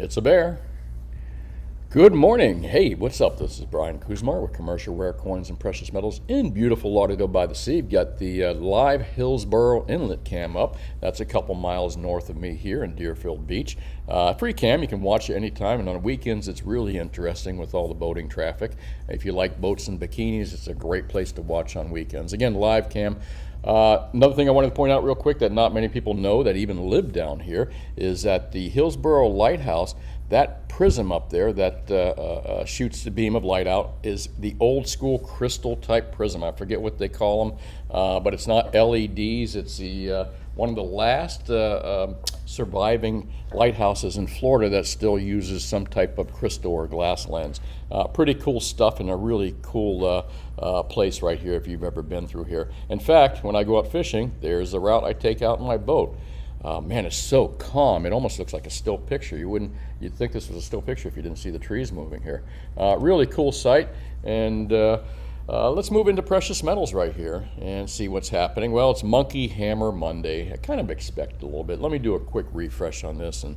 It's a bear. Good morning. Hey, what's up? This is Brian Kuzmar with Commercial Rare Coins and Precious Metals in beautiful Lauderdale by the Sea. We've got the live Hillsborough Inlet cam up. That's a couple miles north of me here in Deerfield Beach. Free cam, you can watch it anytime, and on weekends it's really interesting with all the boating traffic. If you like boats and bikinis, it's a great place to watch on weekends. Again, live cam. Another thing I wanted to point out real quick that not many people know that even live down here is that the Hillsborough Lighthouse, that prism up there that shoots the beam of light out, is the old school crystal type prism. I forget what they call them, but it's not LEDs. It's the one of the last surviving lighthouses in Florida that still uses some type of crystal or glass lens. Pretty cool stuff, and a really cool place right here if you've ever been through here. In fact, when I go out fishing, there's the route I take out in my boat. Man, it's so calm. It almost looks like a still picture. You'd think this was a still picture if you didn't see the trees moving here. Really cool sight. And let's move into precious metals right here and see what's happening. Well, it's Monkey Hammer Monday. I kind of expected a little bit. Let me do a quick refresh on this and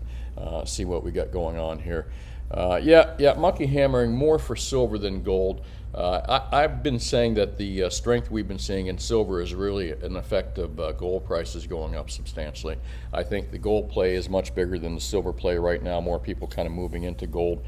see what we got going on here. Yeah, monkey hammering more for silver than gold. I've been saying that the strength we've been seeing in silver is really an effect of gold prices going up substantially. I think the gold play is much bigger than the silver play right now. More people kind of moving into gold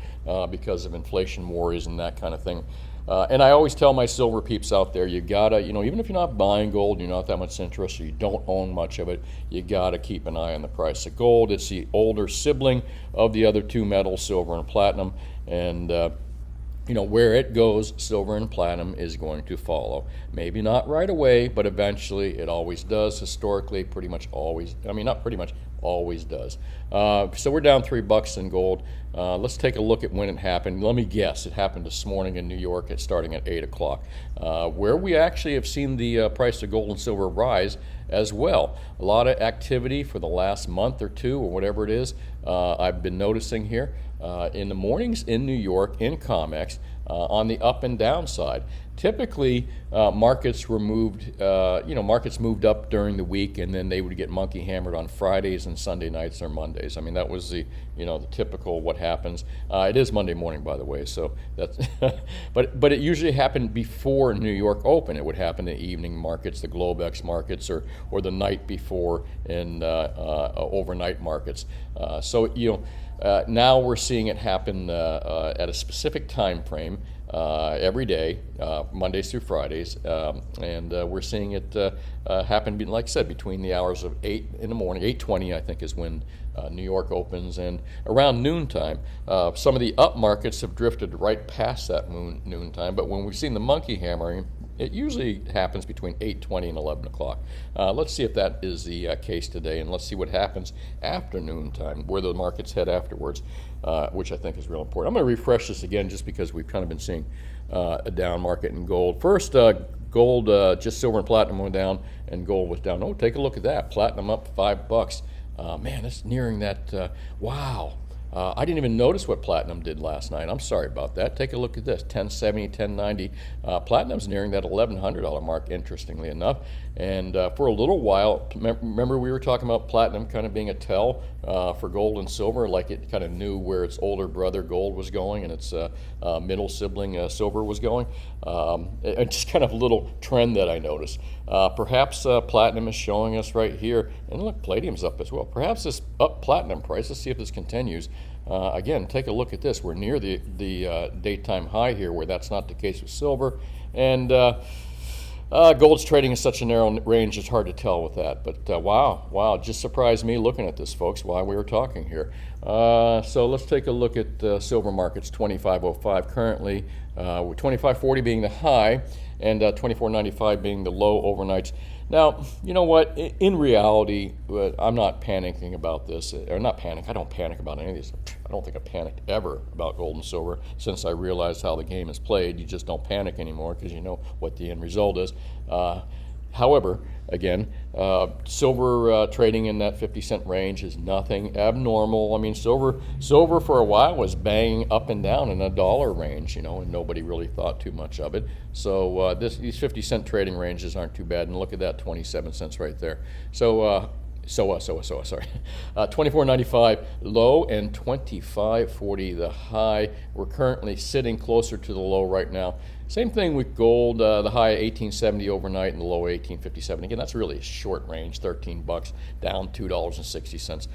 because of inflation worries and that kind of thing. And I always tell my silver peeps out there, you gotta, even if you're not buying gold, you're not that much interested, you don't own much of it, you gotta keep an eye on the price of gold. It's the older sibling of the other two metals, silver and platinum, and where it goes, silver and platinum is going to follow. Maybe not right away, but eventually it always does. Historically, pretty much always, not pretty much, always does. So we're down $3 in gold. Let's take a look at when it happened. Let me guess, it happened this morning in New York. It's starting at 8 o'clock, where we actually have seen the price of gold and silver rise as well. A lot of activity for the last month or two or whatever it is. I've been noticing here in the mornings in New York in COMEX on the up and down side. Typically, markets were moved, markets moved up during the week, and then they would get monkey hammered on Fridays and Sunday nights or Mondays. That was the typical what happens. It is Monday morning, by the way, so that's, but it usually happened before New York open. It would happen in evening markets, the Globex markets, or the night before in overnight markets. Now we're seeing it happen at a specific time frame every day, Mondays through Fridays, and we're seeing it happen, like I said, between the hours of 8 in the morning, 8:20 I think is when New York opens, and around noontime. Some of the up markets have drifted right past that noontime, but when we've seen the monkey hammering, it usually happens between 8:20 and 11 o'clock. Let's see if that is the case today, and let's see what happens after noontime, where the markets head afterwards, which I think is real important. I'm going to refresh this again just because we've kind of been seeing a down market in gold. First, gold, just silver and platinum went down, and gold was down. Oh, take a look at that. Platinum up $5. Man, it's nearing that. Wow. I didn't even notice what platinum did last night. I'm sorry about that. Take a look at this, 1070, 1090. Platinum's nearing that $1,100 mark, interestingly enough. And for a little while, remember we were talking about platinum kind of being a tell for gold and silver, like it kind of knew where its older brother gold was going and its middle sibling silver was going. It's just kind of a little trend that I noticed. Perhaps platinum is showing us right here, and look, palladium's up as well. Perhaps this up platinum price, let's see if this continues. Again, take a look at this. We're near the daytime high here, where that's not the case with silver. And gold's trading in such a narrow range, it's hard to tell with that. But wow, just surprised me looking at this, folks, while we were talking here. So let's take a look at silver markets, 25.05 currently, with 25.40 being the high and 24.95 being the low overnights. Now, you know what? In reality, I'm not panicking about this, or not panic. I don't panic about any of this. I don't think I panicked ever about gold and silver since I realized how the game is played. You just don't panic anymore because you know what the end result is. However, again, silver trading in that 50-cent range is nothing abnormal. I mean, silver for a while was banging up and down in a dollar range, and nobody really thought too much of it. So these 50-cent trading ranges aren't too bad. And look at that, 27 cents right there. So sorry. 24.95 low and 25.40 the high. We're currently sitting closer to the low right now. Same thing with gold, the high 1870 overnight and the low 1857. Again, that's really a short range, 13 bucks, down $2.60.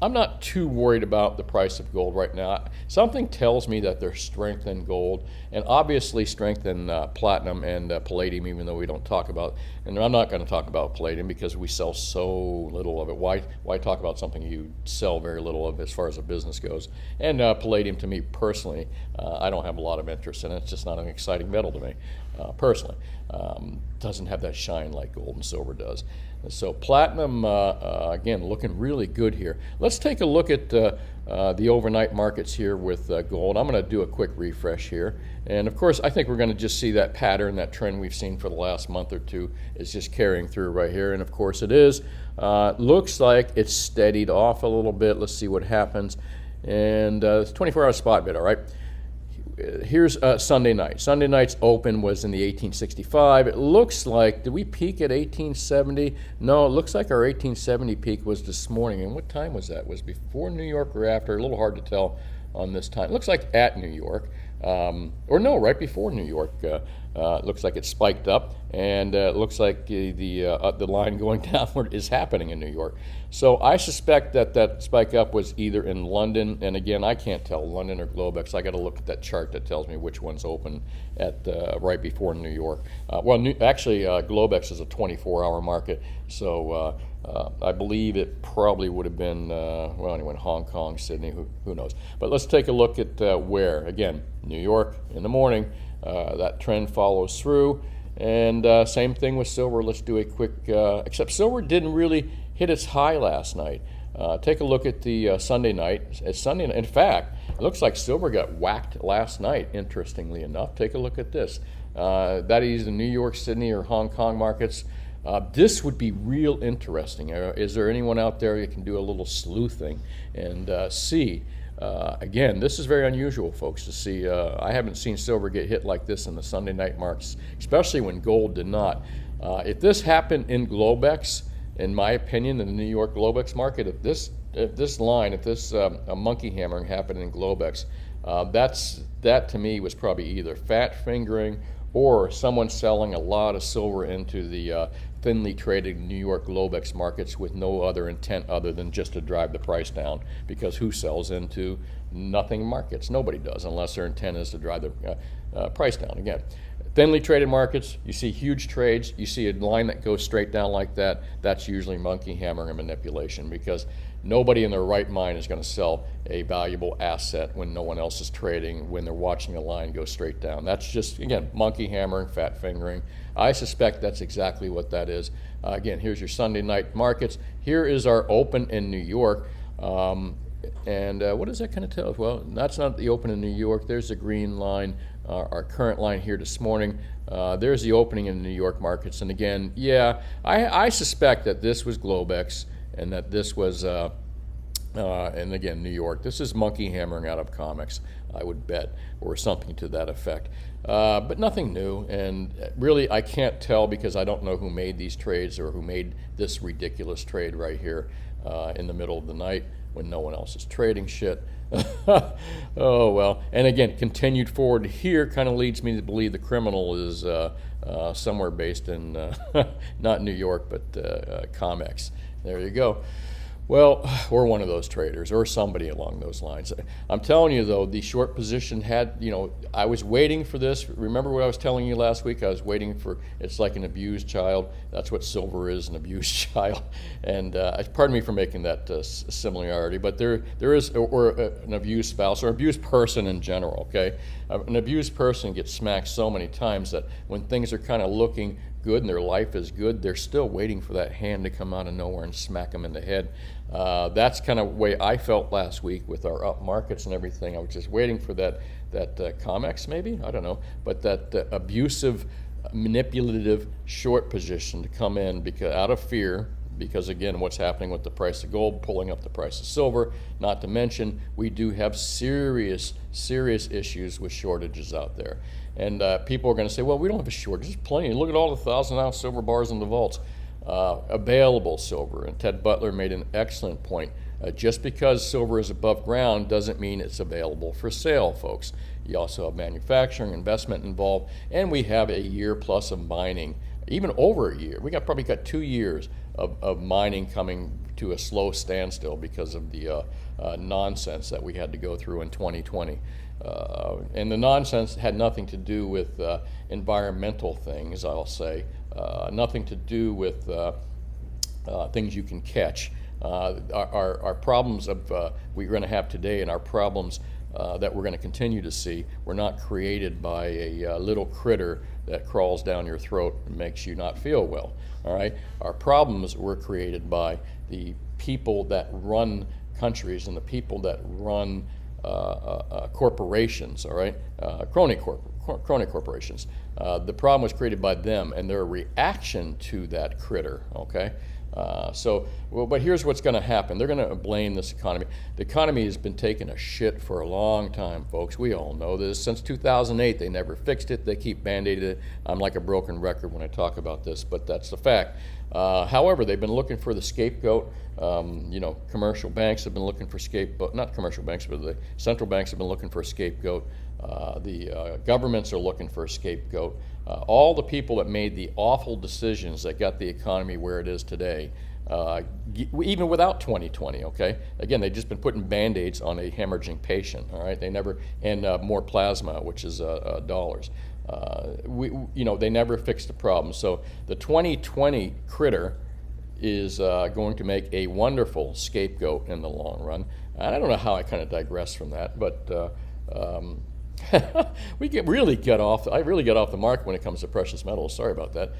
I'm not too worried about the price of gold right now. Something tells me that there's strength in gold, and obviously strength in platinum and palladium, even though we don't talk about, and I'm not going to talk about palladium because we sell so little of it. Why talk about something you sell very little of as far as a business goes? And palladium, to me personally, I don't have a lot of interest in it. It's just not an exciting metal to me, personally. Doesn't have that shine like gold and silver does. So platinum, again, looking really good here. Let's take a look at the overnight markets here with gold. I'm going to do a quick refresh here. And of course, I think we're going to just see that pattern, that trend we've seen for the last month or two is just carrying through right here. And of course it is. Looks like it's steadied off a little bit. Let's see what happens. And it's 24-hour spot bid, all right? Here's Sunday night. Sunday night's open was in the 1865. It looks like, did we peak at 1870? No, it looks like our 1870 peak was this morning. And what time was that? Was it before New York or after? A little hard to tell on this time. It looks like at New York. Or no, right before New York. It looks like it spiked up, and it looks like the line going downward is happening in New York. So I suspect that that spike up was either in London, and again, I can't tell London or Globex. I got to look at that chart that tells me which one's open at right before New York. Actually, Globex is a 24-hour market, so I believe it probably would have been anyway, Hong Kong, Sydney, who knows? But let's take a look at where again, New York in the morning. That trend follows through, and same thing with silver. Let's do a quick, except silver didn't really hit its high last night. Take a look at the Sunday night. In fact, it looks like silver got whacked last night, interestingly enough. Take a look at this. That is the New York, Sydney, or Hong Kong markets. This would be real interesting. Is there anyone out there that can do a little sleuthing and see? Again, this is very unusual, folks, to see. I haven't seen silver get hit like this in the Sunday night marks, especially when gold did not. If this happened in Globex, in my opinion, in the New York Globex market, if this monkey hammering happened in Globex, that to me was probably either fat fingering or someone selling a lot of silver into the thinly traded New York Globex markets with no other intent other than just to drive the price down, because who sells into nothing markets? Nobody does, unless their intent is to drive the price down. Again, thinly traded markets, you see huge trades, you see a line that goes straight down like that, that's usually monkey hammering and manipulation, because nobody in their right mind is going to sell a valuable asset when no one else is trading, when they're watching a line go straight down. That's just, again, monkey hammering, fat fingering. I suspect that's exactly what that is. Again, here's your Sunday night markets. Here is our open in New York. And what does that kind of tell us? Well, that's not the open in New York. There's the green line, our current line here this morning. There's the opening in the New York markets. And again, yeah, I suspect that this was Globex, and that this was, and again, New York. This is monkey hammering out of comics, I would bet, or something to that effect. But nothing new, and really I can't tell because I don't know who made these trades or who made this ridiculous trade right here in the middle of the night when no one else is trading shit. Oh, well. And again, continued forward here kind of leads me to believe the criminal is somewhere based in, not New York, but Comex. There you go. Well, or one of those traders, or somebody along those lines. I'm telling you, though, the short position had, I was waiting for this. Remember what I was telling you last week? I was waiting for, it's like an abused child. That's what silver is, an abused child. And pardon me for making that similarity, but there is, or an abused spouse, or abused person in general, okay? An abused person gets smacked so many times that when things are kind of looking good and their life is good, they're still waiting for that hand to come out of nowhere and smack them in the head. That's kind of the way I felt last week with our up markets and everything. I was just waiting for that Comex, maybe, I don't know, but that abusive, manipulative short position to come in because out of fear. Because again, what's happening with the price of gold, pulling up the price of silver, not to mention we do have serious issues with shortages out there. And people are going to say, well, we don't have a shortage, there's plenty. Look at all the 1,000-ounce silver bars in the vaults. available silver. And Ted Butler made an excellent point. Just because silver is above ground doesn't mean it's available for sale, folks. You also have manufacturing, investment involved, and we have a year plus of mining, even over a year. Probably got 2 years of mining coming to a slow standstill because of the nonsense that we had to go through in 2020. And the nonsense had nothing to do with environmental things, I'll say, nothing to do with things you can catch. Our problems we're going to have today, and our problems that we're going to continue to see, were not created by a little critter that crawls down your throat and makes you not feel well. All right, our problems were created by the people that run countries and the people that run corporations. All right, crony corporations. The problem was created by them and their reaction to that critter. Okay. But here's what's going to happen. They're going to blame this economy. The economy has been taking a shit for a long time, folks. We all know this. Since 2008, they never fixed it. They keep band-aiding it. I'm like a broken record when I talk about this, but that's the fact. However, they've been looking for the scapegoat. Commercial banks have been looking for scapegoat. Not commercial banks, but the central banks have been looking for a scapegoat. The governments are looking for a scapegoat. All the people that made the awful decisions that got the economy where it is today, even without 2020, okay? Again, they've just been putting Band-Aids on a hemorrhaging patient, all right? They never, and more plasma, which is dollars. They never fixed the problem. So the 2020 critter is going to make a wonderful scapegoat in the long run. And I don't know how I kind of digress from that, but I really get off the mark when it comes to precious metals. Sorry about that.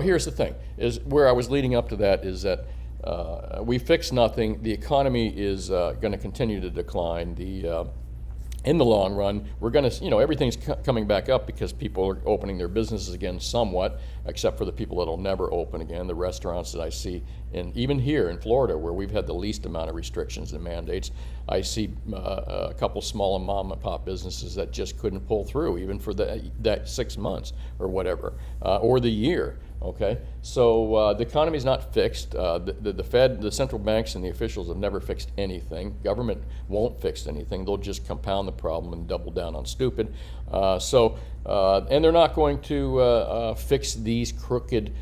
Here's the thing: is where I was leading up to that is that we fix nothing. The economy is going to continue to decline. In the long run, we're going to, everything's coming back up because people are opening their businesses again somewhat, except for the people that'll never open again, the restaurants that I see, and even here in Florida, where we've had the least amount of restrictions and mandates, I see a couple small and mom and pop businesses that just couldn't pull through, even for that 6 months or whatever, or the year. Okay, so the economy is not fixed. The Fed, the central banks, and the officials have never fixed anything. Government won't fix anything. They'll just compound the problem and double down on stupid. And they're not going to fix these crooked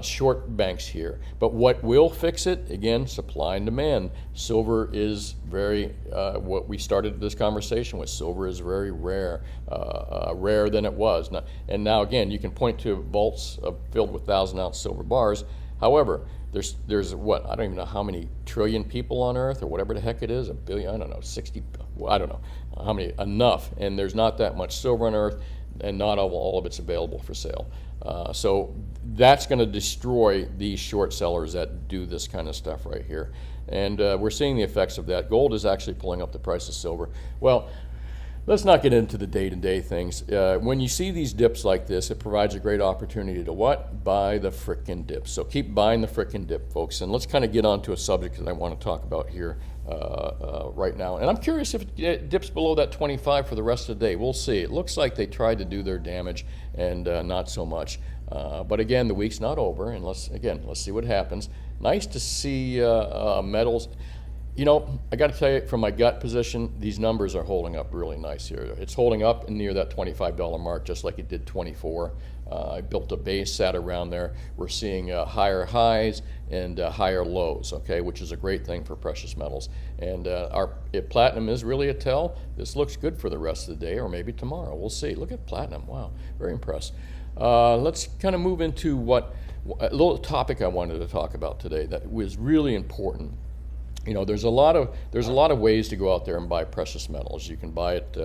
short banks here. But what will fix it? Again, supply and demand. Silver is very, what we started this conversation with, silver is very rare, rarer than it was. And now again, you can point to vaults filled with 1,000-ounce silver bars. However, there's what, I don't even know how many trillion people on Earth, or whatever the heck it is, a billion, I don't know, 60, I don't know how many, enough. And there's not that much silver on Earth, and not all of it's available for sale. So that's going to destroy these short sellers that do this kind of stuff right here. And we're seeing the effects of that. Gold is actually pulling up the price of silver. Well, let's not get into the day-to-day things. When you see these dips like this, it provides a great opportunity to what? Buy the frickin' dip. So keep buying the frickin' dip, folks. And let's kind of get on to a subject that I want to talk about here right now. And I'm curious if it dips below that 25 for the rest of the day. We'll see. It looks like they tried to do their damage, and not so much. But again, the week's not over, and let's see what happens. Nice to see metals. I got to tell you, from my gut position, these numbers are holding up really nice here. It's holding up near that $25 mark, just like it did 24. I built a base, sat around there. We're seeing higher highs and higher lows, okay, which is a great thing for precious metals. And if platinum is really a tell, this looks good for the rest of the day, or maybe tomorrow. We'll see. Look at platinum. Wow, very impressed. Let's kind of move into a little topic I wanted to talk about today that was really important. There's a lot of ways to go out there and buy precious metals. You can buy it,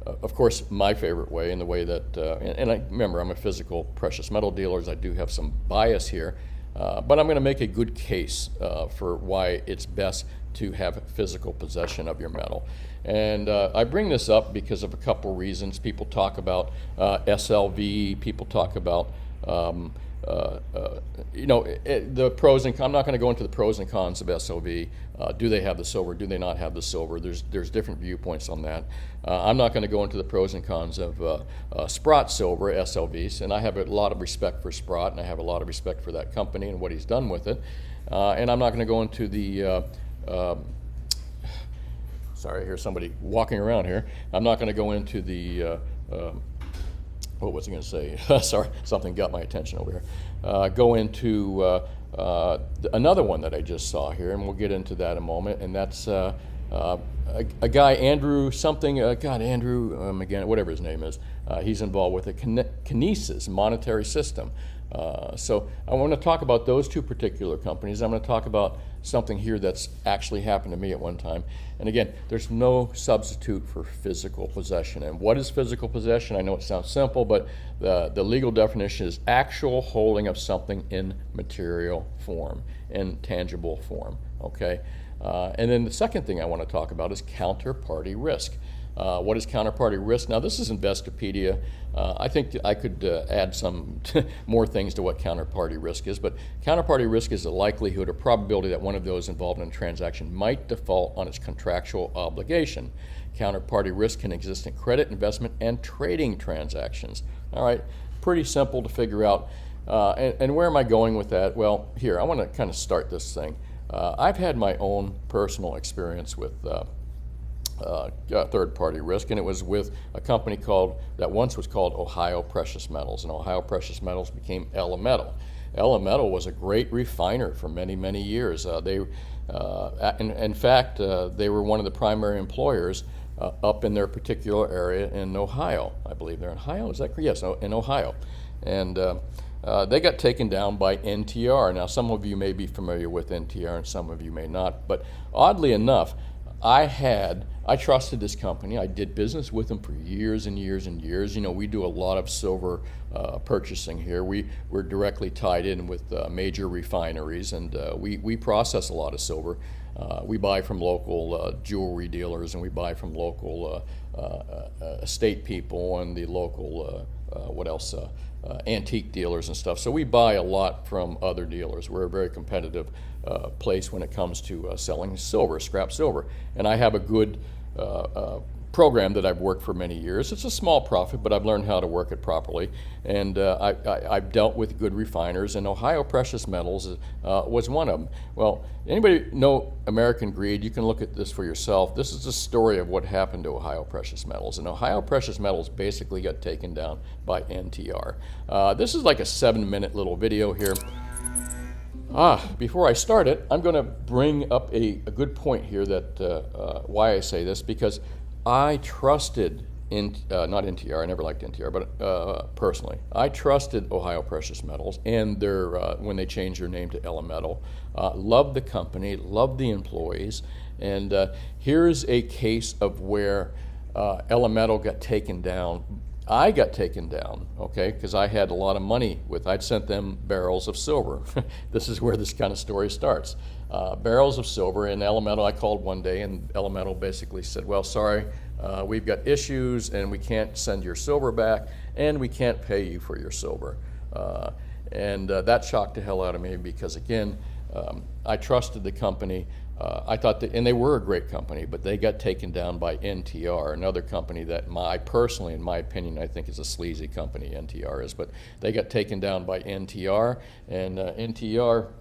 of course, my favorite way, in the way that, and I remember I'm a physical precious metal dealer, so I do have some bias here, but I'm going to make a good case for why it's best to have physical possession of your metal. And I bring this up because of a couple reasons. People talk about SLV, people talk about the pros and cons. I'm not going to go into the pros and cons of SOV. Do they have the silver? Do they not have the silver? There's different viewpoints on that. I'm not going to go into the pros and cons of Sprott Silver, SLVs, and I have a lot of respect for Sprott, and I have a lot of respect for that company and what he's done with it. And I'm not going to go into the sorry, I hear somebody walking around here. I'm not going to go into the what was I going to say? Sorry, something got my attention over here. Go into another one that I just saw here, and we'll get into that in a moment. And that's a guy, Andrew something, Andrew McGann, whatever his name is. He's involved with a Kinesis monetary system. So I want to talk about those two particular companies. I'm going to talk about something here that's actually happened to me at one time. And again, there's no substitute for physical possession. And what is physical possession? I know it sounds simple, but the legal definition is actual holding of something in material form, in tangible form, okay? And then the second thing I want to talk about is counterparty risk. What is counterparty risk? Now, this is Investopedia. I think I could add some more things to what counterparty risk is, but counterparty risk is the likelihood or probability that one of those involved in a transaction might default on its contractual obligation. Counterparty risk can exist in credit, investment, and trading transactions. All right, pretty simple to figure out. And where am I going with that? Well, here, I want to kind of start this thing. I've had my own personal experience with third-party risk, and it was with a company that once was called Ohio Precious Metals, and Ohio Precious Metals became Elemental. Elemental was a great refiner for many, many years. In fact, they were one of the primary employers up in their particular area in Ohio. I believe they're in Ohio. Is that correct? Yes, in Ohio. And they got taken down by NTR. Now, some of you may be familiar with NTR, and some of you may not. But oddly enough, I trusted this company. I did business with them for years and years and years. You know, we do a lot of silver purchasing here. We're directly tied in with major refineries, and we process a lot of silver. We buy from local jewelry dealers, and we buy from local estate people and the local, antique dealers and stuff. So we buy a lot from other dealers. We're a very competitive place when it comes to selling silver, scrap silver. And I have a good program that I've worked for many years. It's a small profit, but I've learned how to work it properly. And I've dealt with good refiners, and Ohio Precious Metals was one of them. Well, anybody know American Greed? You can look at this for yourself. This is the story of what happened to Ohio Precious Metals. And Ohio Precious Metals basically got taken down by NTR. This is like a 7-minute little video here. Before I start it, I'm going to bring up a good point here that why I say this, because I trusted not NTR. I never liked NTR, but personally, I trusted Ohio Precious Metals and their when they changed their name to Elemental. Loved the company, loved the employees, and here's a case of where Elemental got taken down. I got taken down, okay, because I had a lot of money I'd sent them barrels of silver. This is where this kind of story starts. Barrels of silver, and Elemental, I called one day, and Elemental basically said, well, sorry, we've got issues, and we can't send your silver back, and we can't pay you for your silver. And that shocked the hell out of me because, again, I trusted the company. I thought and they were a great company, but they got taken down by NTR, another company that personally, in my opinion, I think is a sleazy company, NTR is, but they got taken down by NTR, and NTR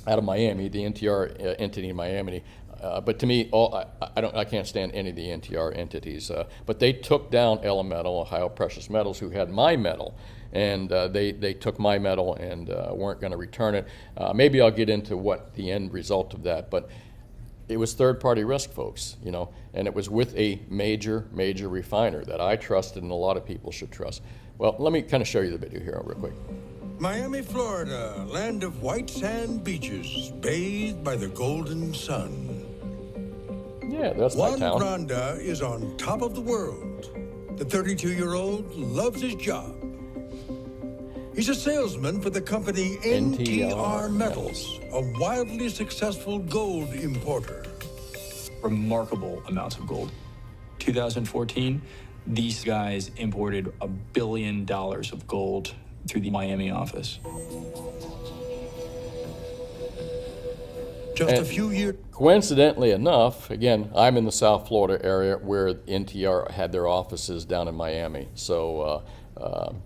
out of Miami, the NTR entity in Miami, but to me, I can't stand any of the NTR entities, but they took down Elemental, Ohio Precious Metals, who had my metal, and they took my metal and weren't going to return it. Maybe I'll get into what the end result of that, but it was third-party risk, folks, you know, and it was with a major refiner that I trusted and a lot of people should trust. Well, let me kind of show you the video here real quick. Miami, Florida, land of white sand beaches, bathed by the golden sun. Yeah, that's my town. Juan Granda is on top of the world. The 32-year-old loves his job. He's a salesman for the company NTR Metals, a wildly successful gold importer. Remarkable amounts of gold. 2014, these guys imported $1 billion of gold through the Miami office. Just a few years. Coincidentally enough, again, I'm in the South Florida area where NTR had their offices down in Miami. So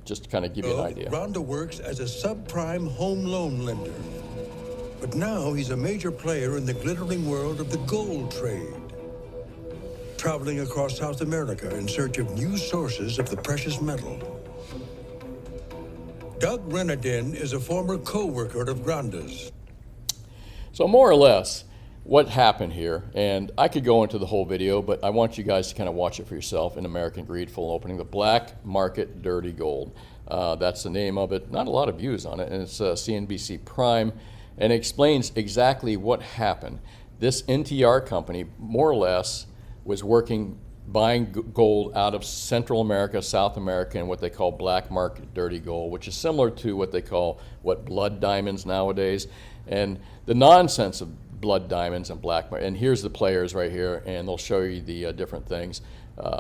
just to kind of give you an idea. Rhonda works as a subprime home loan lender. But now he's a major player in the glittering world of the gold trade, traveling across South America in search of new sources of the precious metal. Doug Renadin is a former co-worker of Granda's. So more or less, what happened here, and I could go into the whole video, but I want you guys to kind of watch it for yourself in American Greed Full Opening, the Black Market Dirty Gold. That's the name of it. Not a lot of views on it, and it's CNBC Prime, and it explains exactly what happened. This NTR company, more or less, was buying gold out of Central America, South America, and what they call black market dirty gold, which is similar to what they call blood diamonds nowadays. And the nonsense of blood diamonds and black market, and here's the players right here, and they'll show you the different things.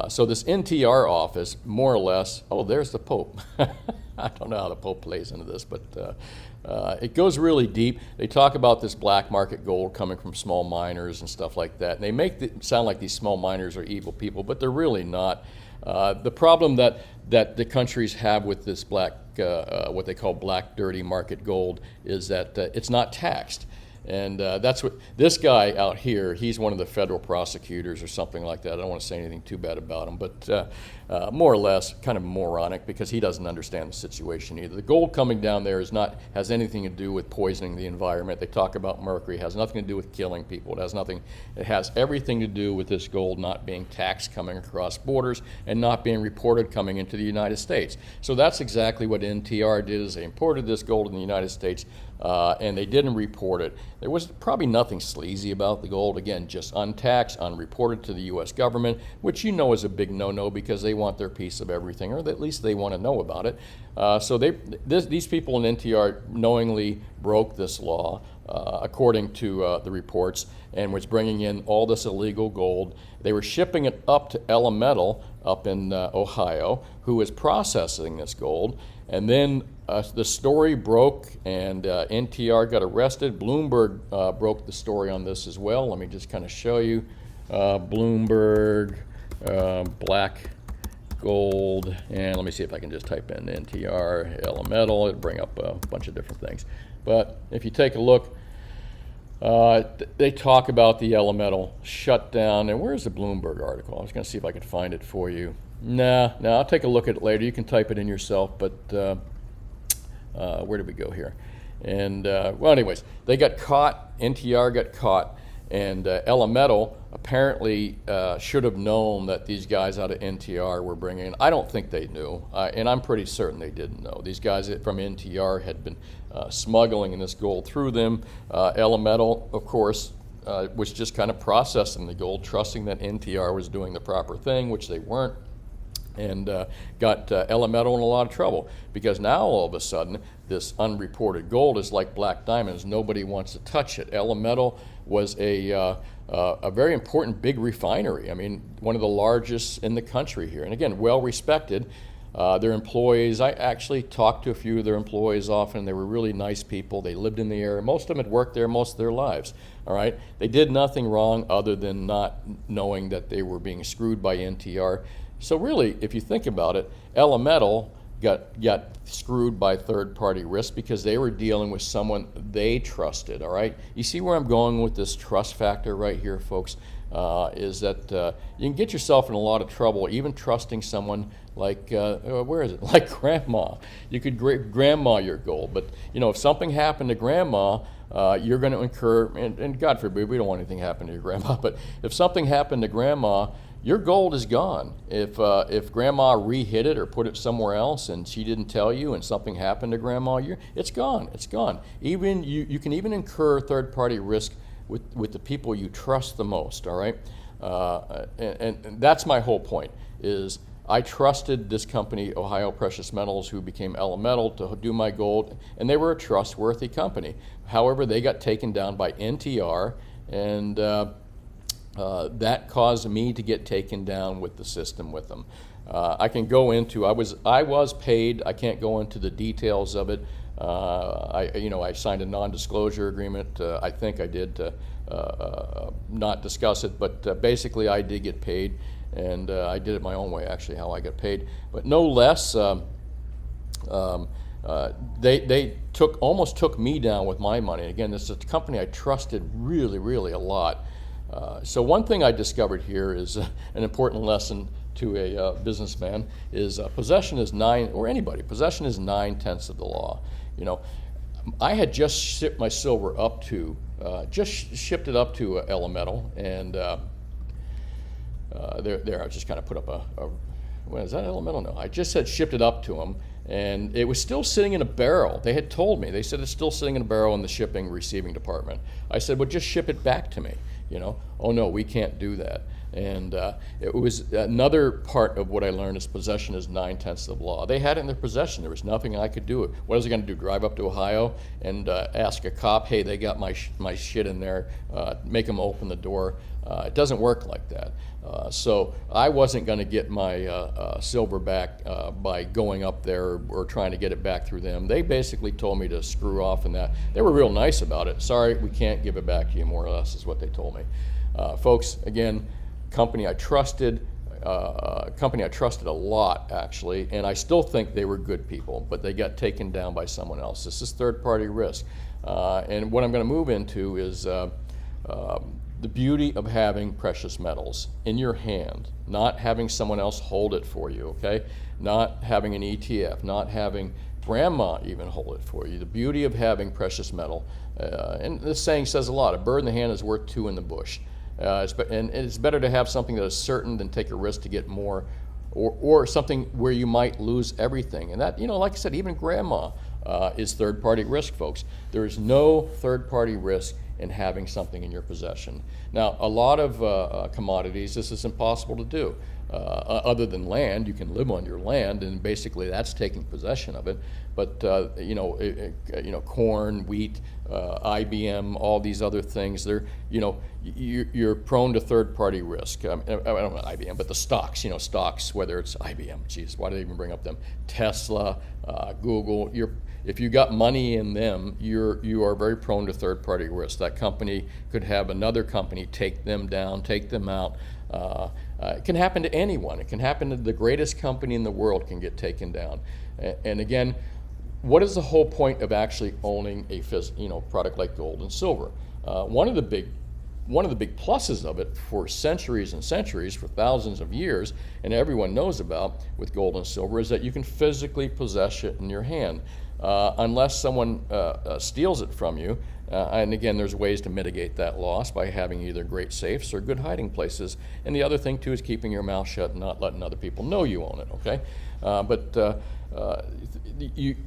So this NTR office, more or less, oh, there's the Pope. I don't know how the Pope plays into this, but it goes really deep. They talk about this black market gold coming from small miners and stuff like that. And they make it sound like these small miners are evil people, but they're really not. The problem that the countries have with this black, what they call black dirty market gold, is that it's not taxed. And that's what this guy out here, he's one of the federal prosecutors or something like that. I don't want to say anything too bad about him, but more or less kind of moronic because he doesn't understand the situation either. The gold coming down there has anything to do with poisoning the environment. They talk about mercury. It has nothing to do with killing people. It has everything to do with this gold not being taxed coming across borders and not being reported coming into the United States. So that's exactly what NTR did, is they imported this gold in the United States. And they didn't report it. There was probably nothing sleazy about the gold. Again, just untaxed, unreported to the U.S. government, which you know is a big no-no because they want their piece of everything, or at least they want to know about it. So these people in NTR knowingly broke this law, according to the reports, and was bringing in all this illegal gold. They were shipping it up to Elemental up in Ohio, who was processing this gold. And then the story broke, and NTR got arrested. Bloomberg broke the story on this as well. Let me just kind of show you. Bloomberg, black gold, and let me see if I can just type in NTR, Elemental. It'll bring up a bunch of different things. But if you take a look, they talk about the Elemental shutdown. And where's the Bloomberg article? I was going to see if I could find it for you. No, I'll take a look at it later. You can type it in yourself, but where did we go here? And, well, anyways, they got caught. NTR got caught, and Elemental apparently should have known that these guys out of NTR were bringing in. I don't think they knew, and I'm pretty certain they didn't know. These guys from NTR had been smuggling this gold through them. Elemental, of course, was just kind of processing the gold, trusting that NTR was doing the proper thing, which they weren't. And got Elemental in a lot of trouble because now all of a sudden this unreported gold is like black diamonds. Nobody wants to touch it. Elemental was a very important big refinery. I mean, one of the largest in the country here. And again, well respected. Their employees, I actually talked to a few of their employees often. They were really nice people. They lived in the area. Most of them had worked there most of their lives. All right, they did nothing wrong other than not knowing that they were being screwed by NTR. So really, if you think about it, Elemental got screwed by third-party risk because they were dealing with someone they trusted, all right? You see where I'm going with this trust factor right here, folks, is that you can get yourself in a lot of trouble even trusting someone like, where is it? Like grandma. You could grandma your gold, but you know, if something happened to grandma, you're going to incur, and God forbid, we don't want anything happen to your grandma, but if something happened to grandma, your gold is gone. If grandma re-hid it or put it somewhere else and she didn't tell you and something happened to grandma, it's gone. It's gone. Even you can even incur third-party risk with the people you trust the most, all right? And that's my whole point, is I trusted this company, Ohio Precious Metals, who became Elemental, to do my gold, and they were a trustworthy company. However, they got taken down by NTR, and that caused me to get taken down with the system with them. I can go into, I was paid. I can't go into the details of it. I signed a non-disclosure agreement. I think I did to not discuss it, but basically I did get paid, and I did it my own way, actually, how I got paid. But no less, they almost took me down with my money. Again, this is a company I trusted really, really a lot. So one thing I discovered here is an important lesson to a businessman is possession is possession is 9/10 of the law. You know, I had just shipped my silver up to, shipped it up to Elemental, and there I just kind of put up what is that, Elemental? No, I just had shipped it up to them, and it was still sitting in a barrel. They had told me, they said it's still sitting in a barrel in the shipping receiving department. I said, well, just ship it back to me. You know, oh no, we can't do that. And it was another part of what I learned is possession is 9/10 of the law. They had it in their possession. There was nothing I could do. What was I going to do? Drive up to Ohio and ask a cop, hey, they got my shit in there, make them open the door? It doesn't work like that. So I wasn't going to get my silver back by going up there or trying to get it back through them. They basically told me to screw off, and that they were real nice about it. Sorry, we can't give it back to you, more or less is what they told me. Folks, again, company I trusted a lot, actually, and I still think they were good people, but they got taken down by someone else. This is third-party risk. And what I'm going to move into is the beauty of having precious metals in your hand, not having someone else hold it for you, okay? Not having an ETF, not having grandma even hold it for you. The beauty of having precious metal, and this saying says a lot, a bird in the hand is worth two in the bush. And it's better to have something that is certain than take a risk to get more, or something where you might lose everything. And that, like I said, even grandma is third-party risk, folks. There is no third-party risk in having something in your possession. Now, a lot of commodities, this is impossible to do. Other than land, you can live on your land, and basically that's taking possession of it. But corn, wheat, IBM, all these other things, you're prone to third-party risk. I don't know IBM, but the stocks, stocks, whether it's IBM, geez, why did I even bring up them? Tesla, Google. If you got money in them, you are very prone to third-party risk. That company could have another company take them down, take them out. It can happen to anyone. It can happen to the greatest company in the world can get taken down. And again, what is the whole point of actually owning a product like gold and silver? One of the big pluses of it for centuries and centuries, for thousands of years, and everyone knows about with gold and silver, is that you can physically possess it in your hand. Unless someone steals it from you. And again, there's ways to mitigate that loss by having either great safes or good hiding places. And the other thing, too, is keeping your mouth shut and not letting other people know you own it, okay?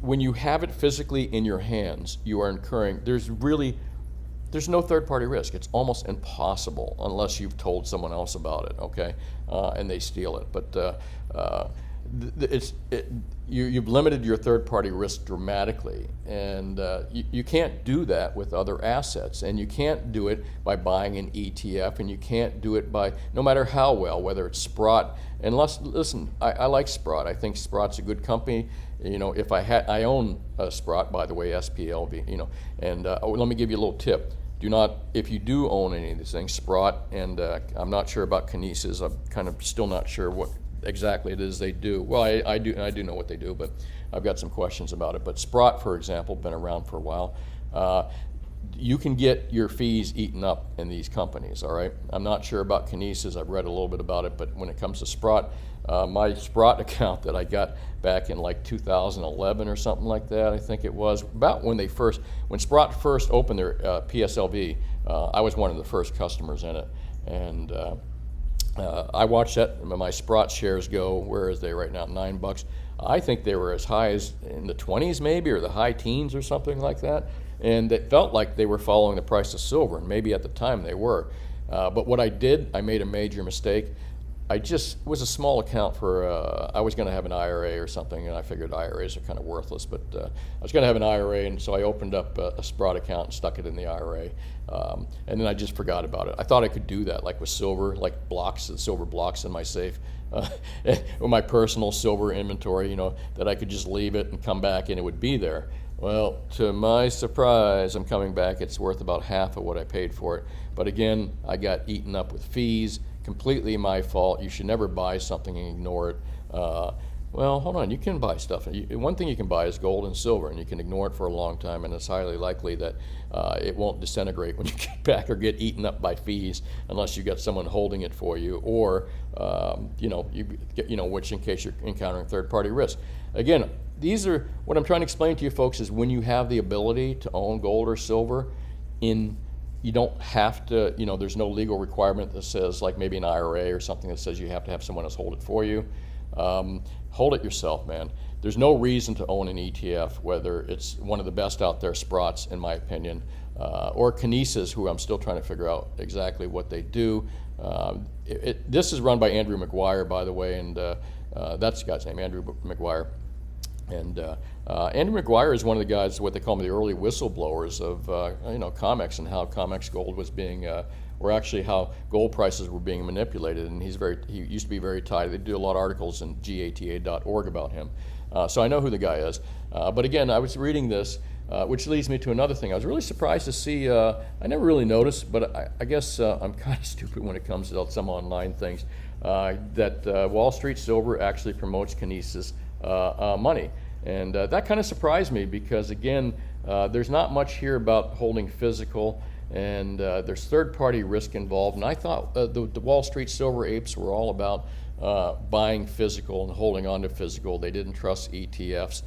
When you have it physically in your hands, you are incurring, there's no third-party risk. It's almost impossible unless you've told someone else about it, okay? And they steal it. But you've limited your third-party risk dramatically, and you can't do that with other assets, and you can't do it by buying an ETF, and you can't do it by, no matter how well, whether it's Sprott. Listen, I like Sprott. I think Sprott's a good company. If I own Sprott, by the way, SPLV. And let me give you a little tip. If you do own any of these things, Sprott, and I'm not sure about Kinesis. I'm kind of still not sure what exactly it is they do. Well, I do know what they do, but I've got some questions about it. But Sprott, for example, been around for a while. You can get your fees eaten up in these companies, all right? I'm not sure about Kinesis. I've read a little bit about it, but when it comes to Sprott, my Sprott account that I got back in like 2011 or something like that, I think it was, about when Sprott first opened their PSLV, I was one of the first customers in it. And I watched that. My Sprott shares go, where is they right now? $9. I think they were as high as in the 20s maybe, or the high teens or something like that. And it felt like they were following the price of silver, and maybe at the time they were. But what I did, I made a major mistake. just was a small account for, I was going to have an IRA or something, and I figured IRAs are kind of worthless, but I was going to have an IRA, and so I opened up a Sprott account and stuck it in the IRA, and then I just forgot about it. I thought I could do that, like with silver, like silver blocks in my safe, or my personal silver inventory, that I could just leave it and come back and it would be there. Well, to my surprise, I'm coming back, it's worth about half of what I paid for it. But again, I got eaten up with fees, completely my fault. You should never buy something and ignore it. Well, hold on, you can buy stuff. One thing you can buy is gold and silver, and you can ignore it for a long time, and it's highly likely that it won't disintegrate when you get back or get eaten up by fees unless you got someone holding it for you, or, which in case you're encountering third-party risk. Again, these are, what I'm trying to explain to you folks is when you have the ability to own gold or silver, you don't have to, there's no legal requirement that says, like maybe an IRA or something that says you have to have someone else hold it for you. Hold it yourself, man. There's no reason to own an ETF, whether it's one of the best out there, Sprotts, in my opinion, or Kinesis, who I'm still trying to figure out exactly what they do. This is run by Andrew McGuire, by the way, and that's the guy's name, Andrew McGuire. And Andrew McGuire is one of the guys, what they call the early whistleblowers of COMEX, and how COMEX gold was being, or actually how gold prices were being manipulated. And he used to be very tied. They do a lot of articles in gata.org about him. So I know who the guy is. But again, I was reading this, which leads me to another thing. I was really surprised to see, I never really noticed, but I guess I'm kind of stupid when it comes to some online things, that Wall Street Silver actually promotes Kinesis money. And that kind of surprised me because, again, there's not much here about holding physical, and there's third-party risk involved. And I thought the Wall Street Silver apes were all about buying physical and holding on to physical. They didn't trust ETFs,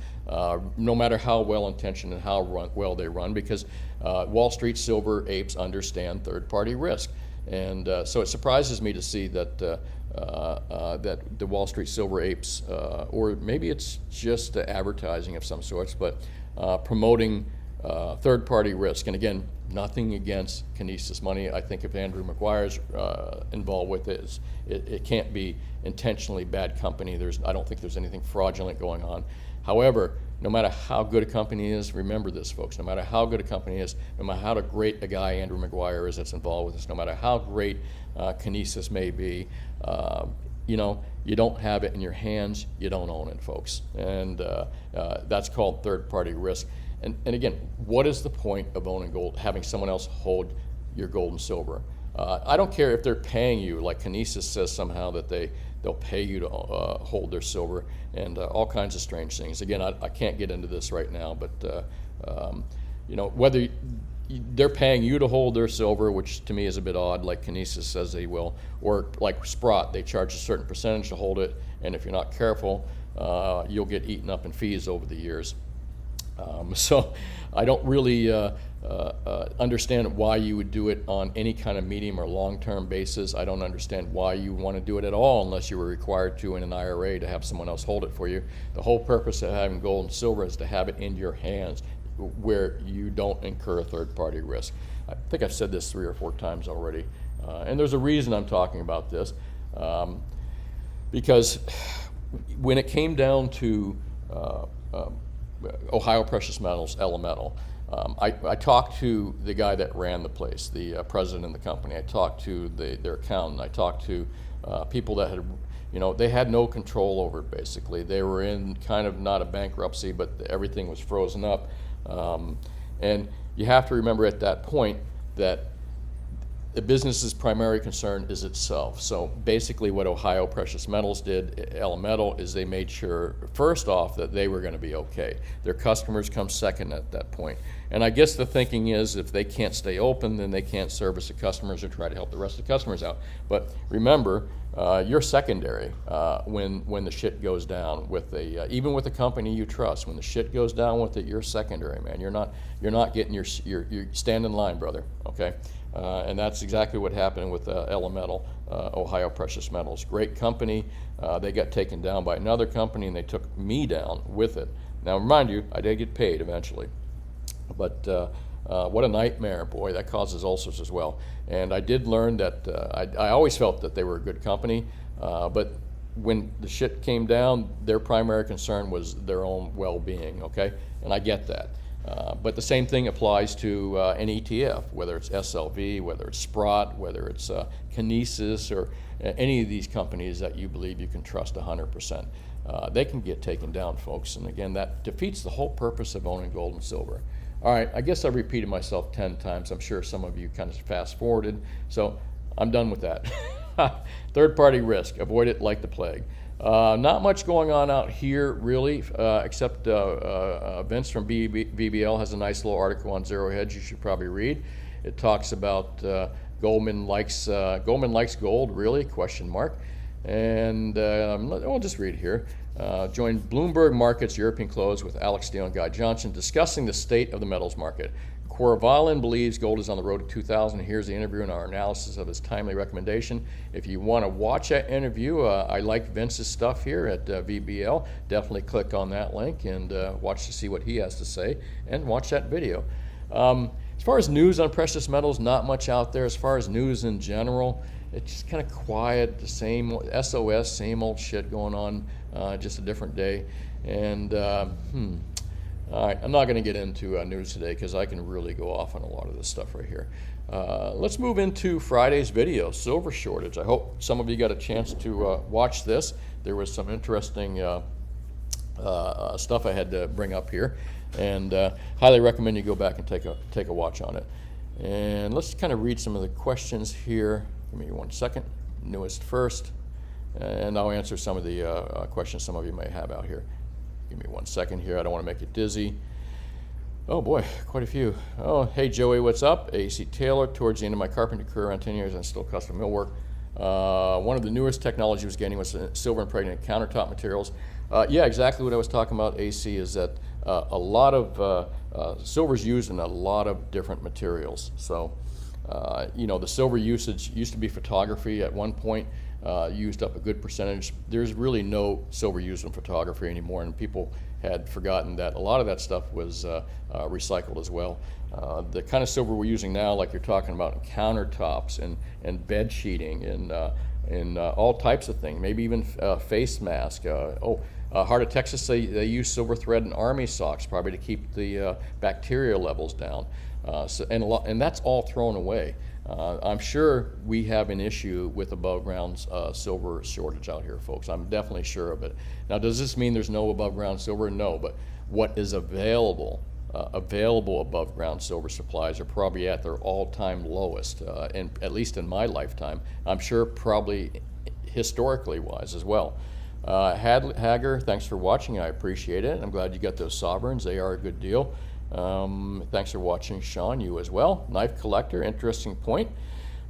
no matter how well-intentioned and how well they run, because Wall Street Silver apes understand third-party risk. And so it surprises me to see that that the Wall Street Silver apes, or maybe it's just advertising of some sorts, but promoting third-party risk. And again, nothing against Kinesis money. I think if Andrew McGuire's involved with it, it can't be intentionally bad company. I don't think there's anything fraudulent going on. However, no matter how good a company is, remember this, folks, no matter how good a company is, no matter how great a guy Andrew McGuire is that's involved with this, no matter how great Kinesis may be, you don't have it in your hands, you don't own it, folks. And that's called third-party risk. And again, what is the point of owning gold, having someone else hold your gold and silver? I don't care if they're paying you, like Kinesis says somehow that they'll pay you to hold their silver, and all kinds of strange things. Again, I can't get into this right now, but whether they're paying you to hold their silver, which to me is a bit odd, like Kinesis says they will, or like Sprott, they charge a certain percentage to hold it, and if you're not careful, you'll get eaten up in fees over the years. So I don't really understand why you would do it on any kind of medium or long-term basis. I don't understand why you want to do it at all unless you were required to in an IRA to have someone else hold it for you. The whole purpose of having gold and silver is to have it in your hands where you don't incur third-party risk. I think I've said this 3 or 4 times already, and there's a reason I'm talking about this, because when it came down to Ohio Precious Metals, Elemental, I talked to the guy that ran the place, the president of the company. I talked to their accountant. I talked to people that had, they had no control over it, basically. They were in kind of not a bankruptcy, but everything was frozen up. And you have to remember at that point that the business's primary concern is itself. So basically what Ohio Precious Metals did, Elemental, is they made sure, first off, that they were going to be okay. Their customers come second at that point. And I guess the thinking is if they can't stay open, then they can't service the customers or try to help the rest of the customers out. But remember, you're secondary when the shit goes down with even with a company you trust. When the shit goes down with it, you're secondary, man. You're not getting you stand in line, brother. Okay. And that's exactly what happened with Elemental, Ohio Precious Metals. Great company. They got taken down by another company, and they took me down with it. Now, remind you, I did get paid eventually. But what a nightmare, boy. That causes ulcers as well. And I did learn that I always felt that they were a good company. But when the shit came down, their primary concern was their own well-being, okay? And I get that. But the same thing applies to an ETF, whether it's SLV, whether it's Sprott, whether it's Kinesis, or any of these companies that you believe you can trust 100%. They can get taken down, folks. And again, that defeats the whole purpose of owning gold and silver. All right, I guess I repeated myself 10 times. I'm sure some of you kind of fast forwarded, so I'm done with that. Third-party risk, avoid it like the plague. Not much going on out here, really, except Vince from VBL has a nice little article on Zero Hedge you should probably read. It talks about Goldman likes gold, really, question mark. And I'll just read it here. Join Bloomberg Markets European Close with Alex Steele and Guy Johnson discussing the state of the metals market. Corvalin believes gold is on the road to 2000. Here's the interview and our analysis of his timely recommendation. If you want to watch that interview, I like Vince's stuff here at VBL. Definitely click on that link and watch to see what he has to say and watch that video. As far as news on precious metals, not much out there. As far as news in general, it's just kind of quiet, the same SOS, same old shit going on, just a different day. And all right, I'm not going to get into news today because I can really go off on a lot of this stuff right here. Let's move into Friday's video, silver shortage. I hope some of you got a chance to watch this. There was some interesting stuff I had to bring up here, and highly recommend you go back and take a watch on it. And let's kind of read some of the questions here. Give me 1 second. Newest first, and I'll answer some of the questions some of you may have out here. Give me 1 second here. I don't want to make it dizzy. Oh boy, quite a few. Oh, hey Joey, what's up? AC Taylor. Towards the end of my carpentry career, around 10 years, and still custom millwork. One of the newest technology was gaining was silver impregnated countertop materials. Yeah, exactly what I was talking about, AC, is that a lot of silver is used in a lot of different materials. So, you know, the silver usage used to be photography at one point. Used up a good percentage. There's really no silver used in photography anymore, and people had forgotten that a lot of that stuff was recycled as well. The kind of silver we're using now, like you're talking about in countertops and bed sheeting and all types of things, maybe even face mask. Heart of Texas, they use silver thread in army socks probably to keep the bacteria levels down. And that's all thrown away. I'm sure we have an issue with above ground silver shortage out here, folks. I'm definitely sure of it. Now, does this mean there's no above ground silver? No, but what is available above ground silver supplies are probably at their all-time lowest, and at least in my lifetime. I'm sure probably historically wise as well. Hager, thanks for watching. I appreciate it. I'm glad you got those sovereigns. They are a good deal. Thanks for watching, Sean, you as well. Knife collector, interesting point,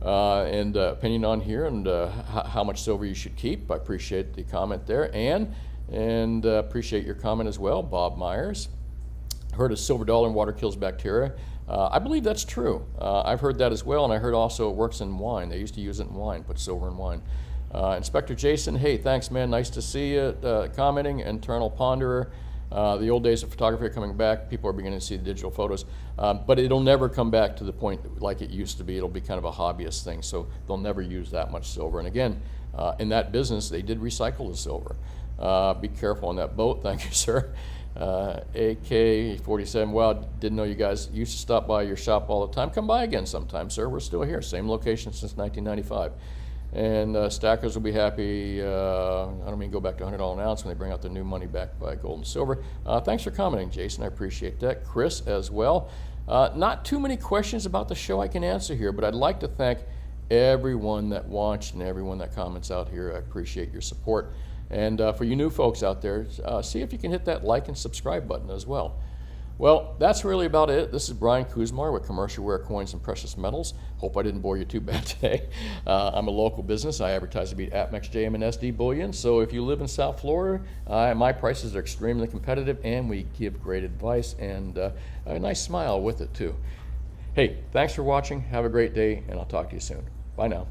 and opinion on here and how much silver you should keep. I appreciate the comment there, and appreciate your comment as well, Bob Myers. Heard a silver dollar in water kills bacteria. I believe that's true. I've heard that as well, and I heard also it works in wine. They used to use it in wine, put silver in wine. Inspector Jason, hey, thanks, man. Nice to see you. Commenting, Internal Ponderer. The old days of photography are coming back. People are beginning to see the digital photos, but it'll never come back to the point like it used to be. It'll be kind of a hobbyist thing, so they'll never use that much silver. And again, in that business, they did recycle the silver. Be careful on that boat. Thank you, sir. AK-47, wow, didn't know you guys used to stop by your shop all the time. Come by again sometime, sir. We're still here. Same location since 1995. And stackers will be happy. I don't mean go back to $100 an ounce when they bring out the new money back by gold and silver. Thanks for commenting, Jason. I appreciate that. Chris as well. Not too many questions about the show I can answer here, but I'd like to thank everyone that watched and everyone that comments out here. I appreciate your support. And for you new folks out there, see if you can hit that like and subscribe button as well. Well, that's really about it. This is Brian Kuzmar with Commercial Rare Coins and Precious Metals. Hope I didn't bore you too bad today. I'm a local business. I advertise to beat APMEX, JM, and SD bullion. So if you live in South Florida, my prices are extremely competitive, and we give great advice and a nice smile with it too. Hey, thanks for watching. Have a great day, and I'll talk to you soon. Bye now.